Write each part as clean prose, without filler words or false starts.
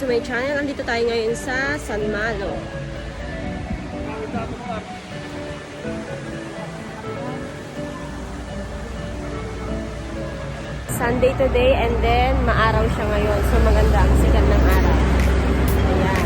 to my channel. Andito tayo ngayon sa San Malo. Sunday today and then maaraw siya ngayon. So maganda ang sikat ng araw. Ayan.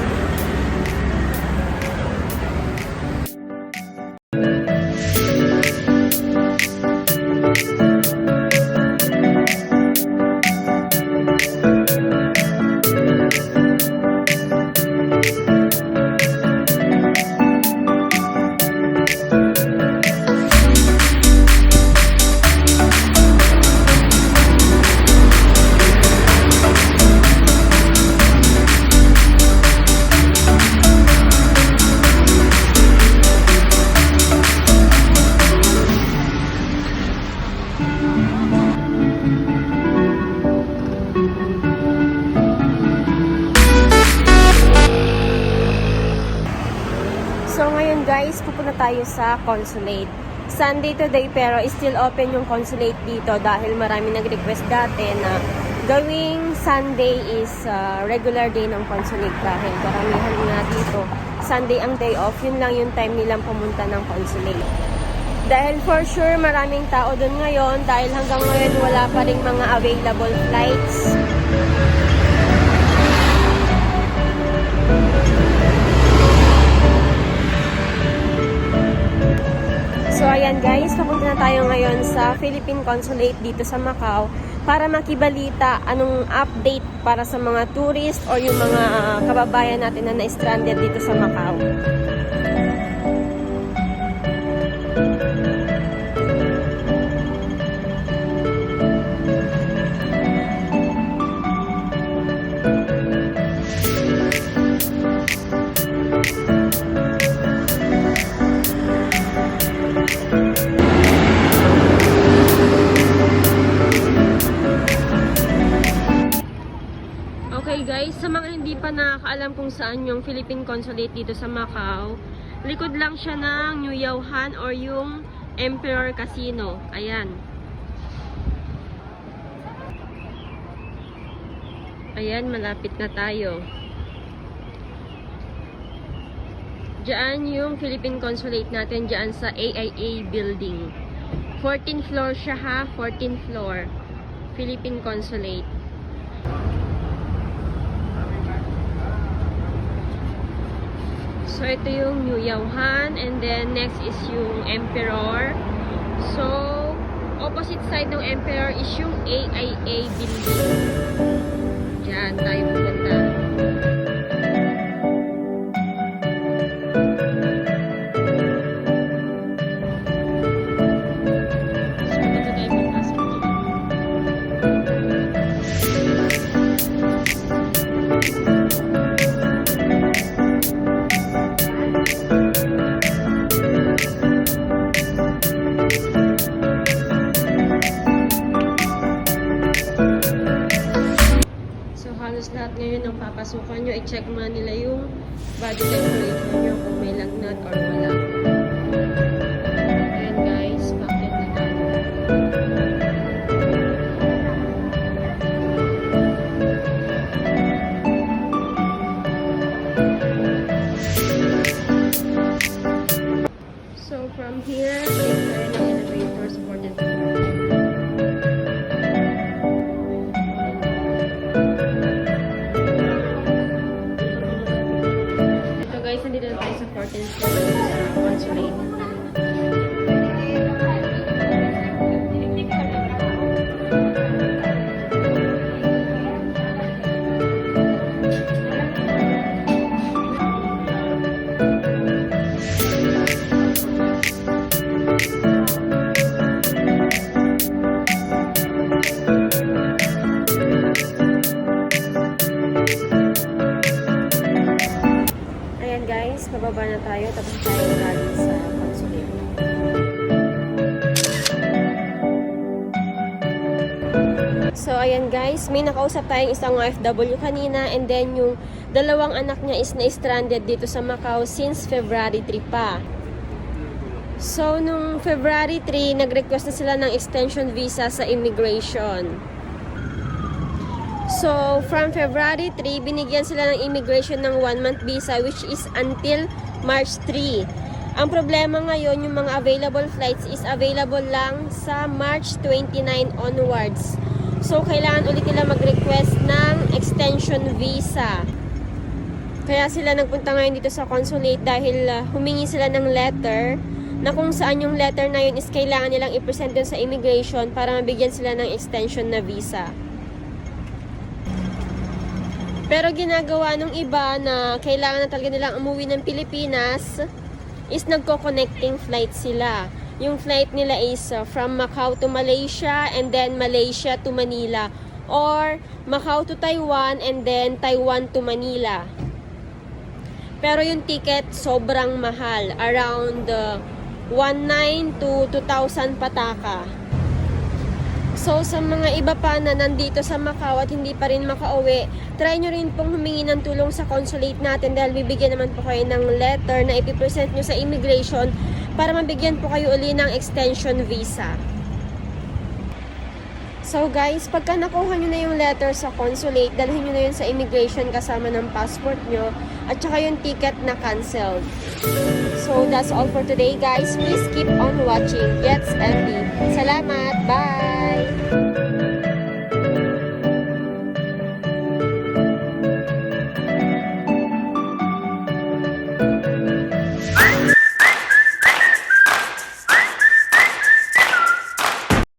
So ngayon guys, pupunta tayo sa consulate. Sunday today pero still open yung consulate dito dahil marami nag-request dati na gawing Sunday is regular day ng consulate dahil karamihan nga dito Sunday ang day off, yun lang yung time nilang pumunta ng consulate. Dahil for sure maraming tao dun ngayon dahil hanggang ngayon wala pa ring mga available flights. So ayan guys, papunta na tayo ngayon sa Philippine Consulate dito sa Macau para makibalita anong update para sa mga tourist o yung mga kababayan natin na na-stranded dito sa Macau. Okay guys, sa mga hindi pa nakakaalam kung saan yung Philippine Consulate dito sa Macau, likod lang siya ng New Yauhan or yung Emperor Casino. Ayan. Ayan, malapit na tayo. Diyan yung Philippine Consulate natin, diyan sa AIA building. 14th floor siya ha, 14th floor. Philippine Consulate. So, ito yung New Yauhan. And then, next is yung Emperor. So, opposite side ng Emperor is yung AIA building. Diyan tayo pupunta. So, dito tayo pupunta. Lahat ngayon ng papasukan nyo, i-check muna nila yung body temperature nyo kung may lagnat or wala. Ayan guys, bakit na tayo. So from here, take tayo ng elevator supported floor. Guys, nandito na tayo sa 14th floor sa consulate. Pababa na tayo, tapos tayo galing sa consulate. So, ayan guys, may nakausap tayong isang OFW kanina and then yung dalawang anak niya is na-stranded dito sa Macau since February 3 pa. So, nung February 3, nag-request na sila ng extension visa sa immigration. So, from February 3, binigyan sila ng immigration ng 1-month visa which is until March 3. Ang problema ngayon, yung mga available flights is available lang sa March 29 onwards. So, kailangan ulit nila mag-request ng extension visa. Kaya sila nagpunta ngayon dito sa consulate dahil humingi sila ng letter na kung saan yung letter na yun is kailangan nilang i-present dun sa immigration para mabigyan sila ng extension na visa. Pero ginagawa nung iba na kailangan na talaga nilang umuwi ng Pilipinas is nagko-connecting flight sila. Yung flight nila is from Macau to Malaysia and then Malaysia to Manila, or Macau to Taiwan and then Taiwan to Manila. Pero yung ticket sobrang mahal, around 1,900 to 2,000 pataka. So sa mga iba pa na nandito sa Macau at hindi pa rin makauwi, try nyo rin pong humingi ng tulong sa consulate natin dahil bibigyan naman po kayo ng letter na ipipresent nyo sa immigration para mabigyan po kayo uli ng extension visa. So guys, pagka nakuha nyo na yung letter sa consulate, dalhin nyo na yun sa immigration kasama ng passport nyo at saka yung ticket na canceled. So that's all for today guys. Please keep on watching Gets MD. Salamat! Bye!